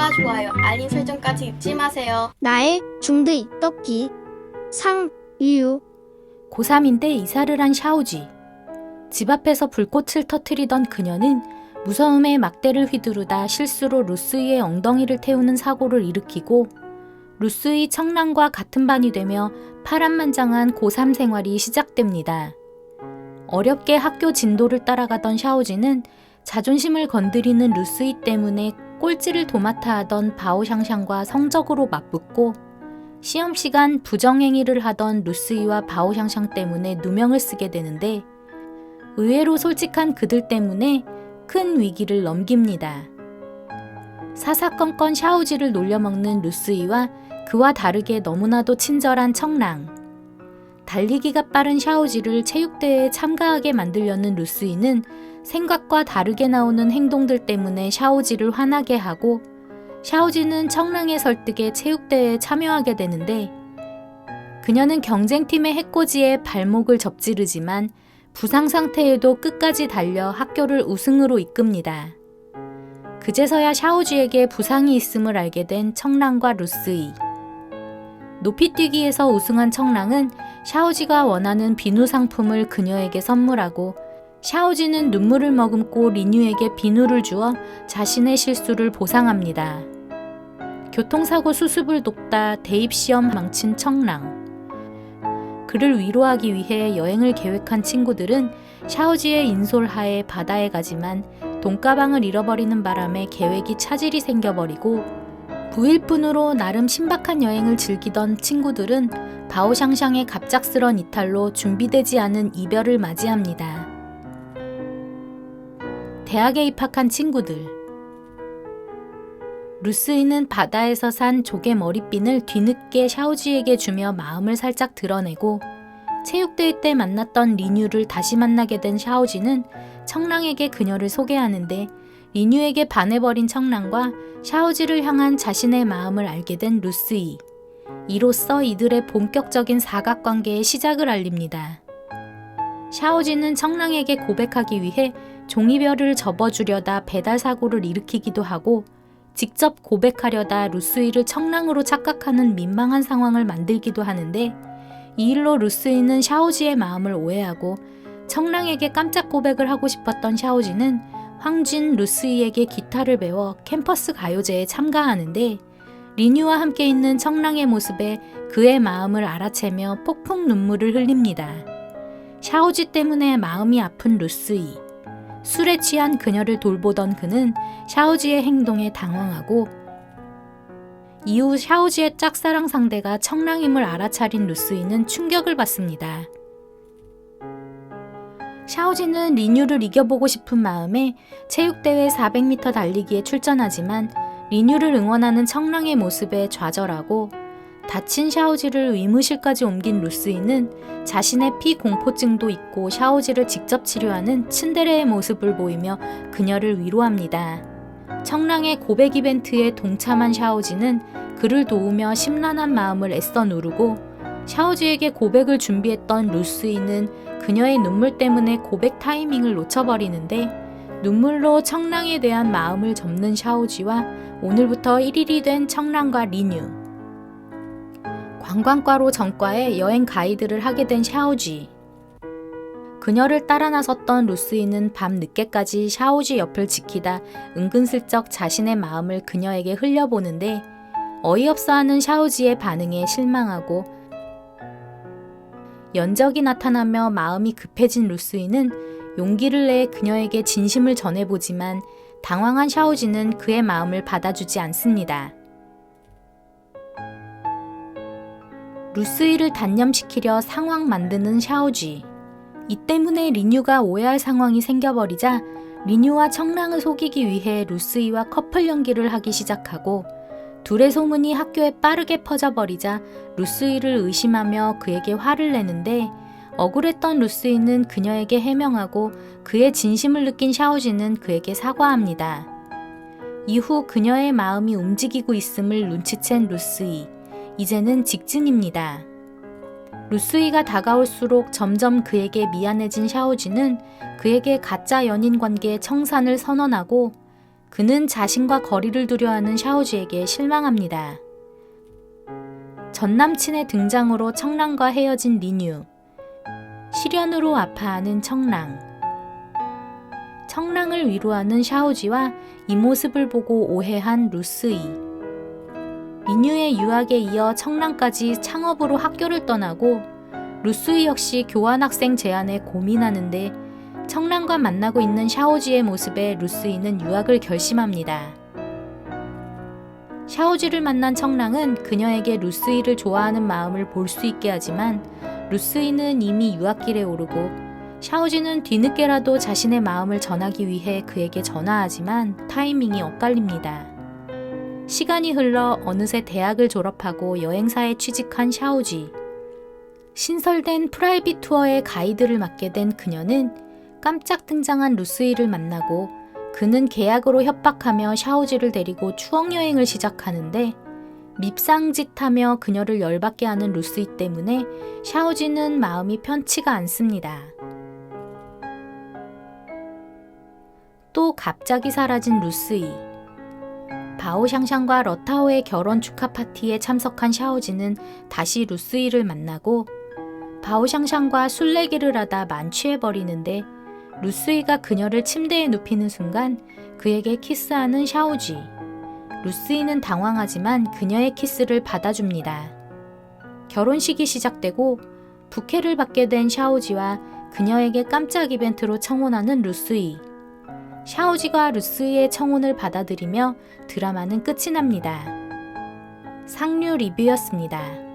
구독과 좋아요, 알림 설정까지 잊지 마세요. 나의 중드 떡기 상유. 고3인데 이사를 한 샤오지. 집 앞에서 불꽃을 터뜨리던 그녀는 무서움에 막대를 휘두르다 실수로 루스이의 엉덩이를 태우는 사고를 일으키고 루스이 청랑과 같은 반이 되며 파란만장한 고3 생활이 시작됩니다. 어렵게 학교 진도를 따라가던 샤오지는 자존심을 건드리는 루스이 때문에 꼴찌를 도맡아 하던 바오샹샹과 성적으로 맞붙고 시험 시간 부정행위를 하던 루스이와 바오샹샹 때문에 누명을 쓰게 되는데 의외로 솔직한 그들 때문에 큰 위기를 넘깁니다. 사사건건 샤오지를 놀려먹는 루스이와 그와 다르게 너무나도 친절한 청랑. 달리기가 빠른 샤오지를 체육대회에 참가하게 만들려는 루스이는 생각과 다르게 나오는 행동들 때문에 샤오지를 화나게 하고 샤오지는 청랑의 설득에 체육대회에 참여하게 되는데 그녀는 경쟁팀의 해코지에 발목을 접지르지만 부상 상태에도 끝까지 달려 학교를 우승으로 이끕니다. 그제서야 샤오지에게 부상이 있음을 알게 된 청랑과 루스이. 높이뛰기에서 우승한 청랑은 샤오지가 원하는 비누 상품을 그녀에게 선물하고 샤오지는 눈물을 머금고 리뉴에게 비누를 주어 자신의 실수를 보상합니다. 교통사고 수습을 돕다 대입시험 망친 청랑. 그를 위로하기 위해 여행을 계획한 친구들은 샤오지의 인솔하에 바다에 가지만 돈가방을 잃어버리는 바람에 계획이 차질이 생겨버리고 9일뿐으로 나름 신박한 여행을 즐기던 친구들은 바오샹샹의 갑작스런 이탈로 준비되지 않은 이별을 맞이합니다. 대학에 입학한 친구들. 루스이는 바다에서 산 조개 머리핀을 뒤늦게 샤오지에게 주며 마음을 살짝 드러내고 체육대회 때 만났던 리뉴를 다시 만나게 된 샤오지는 청랑에게 그녀를 소개하는데 리뉴에게 반해버린 청랑과 샤오지를 향한 자신의 마음을 알게 된 루스이. 이로써 이들의 본격적인 사각관계의 시작을 알립니다. 샤오지는 청랑에게 고백하기 위해 종이별을 접어주려다 배달사고를 일으키기도 하고 직접 고백하려다 루스이를 청랑으로 착각하는 민망한 상황을 만들기도 하는데 이 일로 루스이는 샤오지의 마음을 오해하고 청랑에게 깜짝 고백을 하고 싶었던 샤오지는 황진 루스이에게 기타를 배워 캠퍼스 가요제에 참가하는데 리뉴와 함께 있는 청랑의 모습에 그의 마음을 알아채며 폭풍 눈물을 흘립니다. 샤오지 때문에 마음이 아픈 루스이. 술에 취한 그녀를 돌보던 그는 샤오지의 행동에 당황하고 이후 샤오지의 짝사랑 상대가 청랑임을 알아차린 루스이는 충격을 받습니다. 샤오지는 리뉴를 이겨보고 싶은 마음에 체육대회 400m 달리기에 출전하지만 리뉴를 응원하는 청랑의 모습에 좌절하고 다친 샤오지를 의무실까지 옮긴 루스이는 자신의 피공포증도 있고 샤오지를 직접 치료하는 츤데레의 모습을 보이며 그녀를 위로합니다. 청랑의 고백 이벤트에 동참한 샤오지는 그를 도우며 심란한 마음을 애써 누르고 샤오지에게 고백을 준비했던 루스이는 그녀의 눈물 때문에 고백 타이밍을 놓쳐버리는데 눈물로 청랑에 대한 마음을 접는 샤오지와 오늘부터 1일이 된 청랑과 리뉴. 관광과로 전과에 여행 가이드를 하게 된 샤오지. 그녀를 따라 나섰던 루스이는 밤 늦게까지 샤오지 옆을 지키다 은근슬쩍 자신의 마음을 그녀에게 흘려보는데 어이없어하는 샤오지의 반응에 실망하고 연적이 나타나며 마음이 급해진 루스이는 용기를 내 그녀에게 진심을 전해보지만 당황한 샤오지는 그의 마음을 받아주지 않습니다. 루스이를 단념시키려 상황 만드는 샤오지. 이 때문에 리뉴가 오해할 상황이 생겨버리자 리뉴와 청랑을 속이기 위해 루스이와 커플 연기를 하기 시작하고 둘의 소문이 학교에 빠르게 퍼져버리자 루스이를 의심하며 그에게 화를 내는데 억울했던 루스이는 그녀에게 해명하고 그의 진심을 느낀 샤오지는 그에게 사과합니다. 이후 그녀의 마음이 움직이고 있음을 눈치챈 루스이. 이제는 직진입니다. 루스이가 다가올수록 점점 그에게 미안해진 샤오지는 그에게 가짜 연인 관계의 청산을 선언하고 그는 자신과 거리를 두려하는 샤오지에게 실망합니다. 전남친의 등장으로 청랑과 헤어진 리뉴, 시련으로 아파하는 청랑, 청랑을 위로하는 샤오지와 이 모습을 보고 오해한 루스이, 리뉴의 유학에 이어 청랑까지 창업으로 학교를 떠나고 루스이 역시 교환학생 제안에 고민하는데 청랑과 만나고 있는 샤오지의 모습에 루스이는 유학을 결심합니다. 샤오지를 만난 청랑은 그녀에게 루스이를 좋아하는 마음을 볼 수 있게 하지만 루스이는 이미 유학길에 오르고 샤오지는 뒤늦게라도 자신의 마음을 전하기 위해 그에게 전화하지만 타이밍이 엇갈립니다. 시간이 흘러 어느새 대학을 졸업하고 여행사에 취직한 샤오지. 신설된 프라이빗 투어의 가이드를 맡게 된 그녀는 깜짝 등장한 루스이를 만나고 그는 계약으로 협박하며 샤오지를 데리고 추억여행을 시작하는데 밉상짓하며 그녀를 열받게 하는 루스이 때문에 샤오지는 마음이 편치가 않습니다. 또 갑자기 사라진 루스이. 바오샹샹과 러타오의 결혼 축하 파티에 참석한 샤오지는 다시 루스이를 만나고 바오샹샹과 술래기를 하다 만취해버리는데 루스이가 그녀를 침대에 눕히는 순간 그에게 키스하는 샤오지. 루스이는 당황하지만 그녀의 키스를 받아줍니다. 결혼식이 시작되고 부케를 받게 된 샤오지와 그녀에게 깜짝 이벤트로 청혼하는 루스이. 샤오지가 루스이의 청혼을 받아들이며 드라마는 끝이 납니다. 상류 리뷰였습니다.